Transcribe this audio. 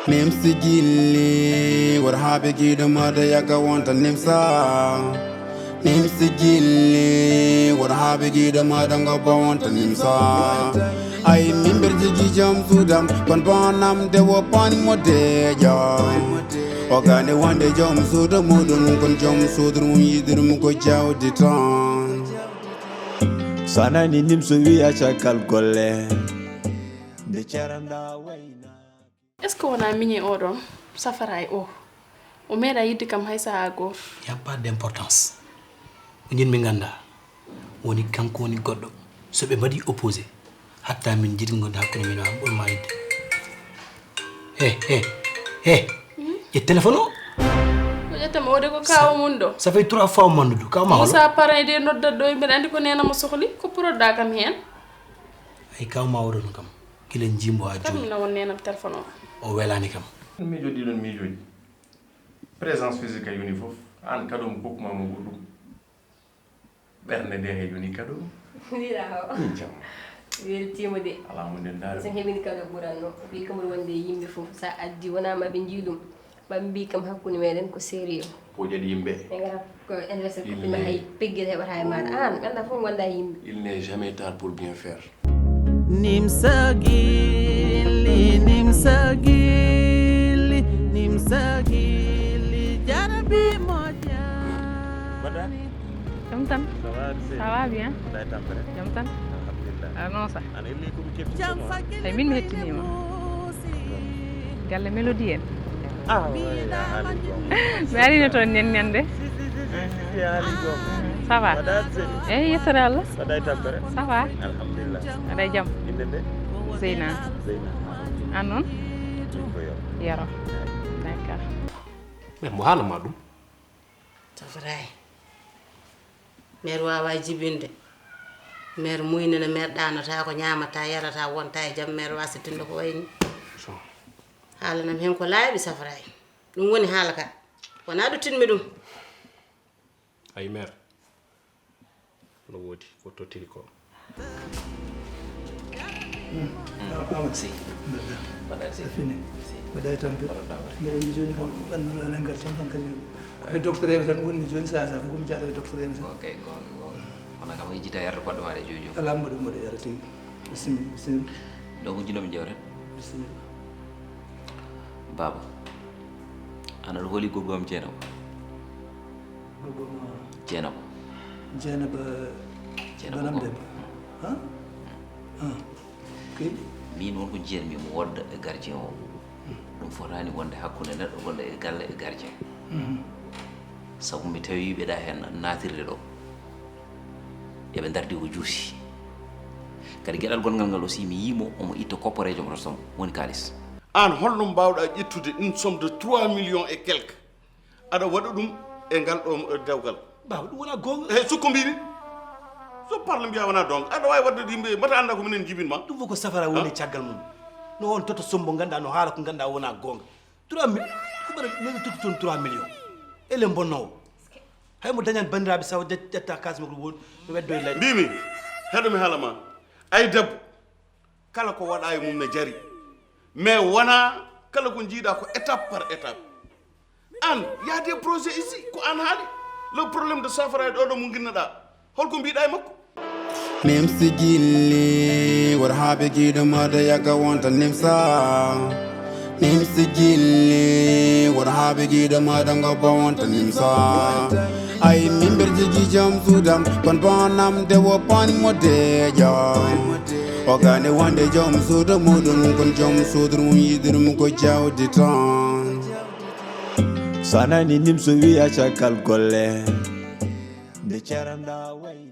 Nimso Guilli, what happy the mother yaka want a Nimsa. Nimso Guilli, what happy the mother go want a Nimsa. I remember the jam Sudan, when Bonam they were pon Modeja. Ogane one day jump so the modern con jump so the room you didn't go out the town. Sana ni Nimso we a chakal gole. The charanda way. Est-ce qu'on a mis ordre safaray o mera yidde kam haysa ha go y a pas d'importance ñin mi ganda woni kanko woni goddo so be badi opposé hatta min jidi ngonda hakkude min am bol ma yidde e téléphone o jetam o de ko kaw mun do ça fait 3 fois mandu kaw ma sa parent de nodda do be andi ko neena mo soxli ko proda kam hen ay kaw ma woro kam kilen jimbo a tam na won neena téléphone o welani kam mi jodi don mi jodi présence physique yoni fof an kadum kokuma mo godum berne de he yoni kadum dira ho jam wel timo de ala mo den dal sen hebini kado buranno bi kam wonde yimbe fof sa addi wona ma be jidum bam bi kam hakkuni meden ko sérieux ko jadi yimbe ngara ko anniversaire ko ma hay peggel hebata hay ma an ganda fof gonda yimbe il n'est jamais tard pour bien faire Nimso Guilli, Nimso Guilli, Nimso Guilli, jarabi moja. Madame, Jamtan. ça va bien? Jamtan. Alhamdulillah. Annonce. Ana illi ko kebti Ay min hettinima. Galle Mélodie en. Ah, wala hali gom. Mi arino toon ñande. Si hali gom. Ça va? Eh yettore Allah. Waday tampere. Ça va? Alhamdulillah. Aɗa jam. Inde de? Zeyna. Zeyna. An noon? Ko yo. Yaro. D'accord. mais mo hala ma dum Tafray mer wawa jibinde mer muynene mer danata ko nyamata yarata wonta e jam mer wasitinde ko wayni halanam hen ko laabi safray dum woni hala ka wona do tinmi dum ay mer no wodi ko totiri ko Si. Pada fini. Pada tampe. Mere ni joni kam ban la ngal tan kan ay docteur en tan woni joni sa ko mi jaata docteur en Okay, gon. Ona kam hijita yar ko do mare jojo. alam do mo de yarati bismillah Do ko jilom jawre. bismillah Baba. Ana do holi gogom jeno. gogo Jeno. jena ba banam dem ha okay Min won ko jermi mo wodda e gardien o. Dum forani wonde hakkunde neddo wonde e galle e gardien. Sabu mi tawi be da hen natirde do. E be dardi ko juusi. Kadi gedal gongal ngal aussi mi yimo o mo itto kopparejo mo som woni kalis. An hollum bawda ƴettude une somme de 3 millions et quelques ada wada dum e ngal do dewgal baw dum wona gonga e sukko mbiri so parle mbiya wana donc ada way wadde dimbe mata anda ko minen jibinma dum ko safara woni ciagal mum no on toto sombo ganda no haala ko ganda wona gonga 3 millions ko bare men toto ton 3 millions ele bonno hay mo dañan bandirabe saw jetta kasmo ko won no weddo lay bimi hedumi halama ay debbo kala ko wada e mum ne jari mais wana kala ko jiida ko étape par étape an y a des projets ici ko an haali le problème de safara do mo ginnaɗa holko mbiɗa e makko Nimso Guilli, what happy the mother yaka want a Nimsa. Nimso Guilli, what happy the mother go want a Nimsa. I remember the jam Sudan, when Bonam they were pon Modeja. Ogane one day jump so the modern con jump so the room you didn't go out the town. Sana ni Nimso we a chakal gole. The charanda way.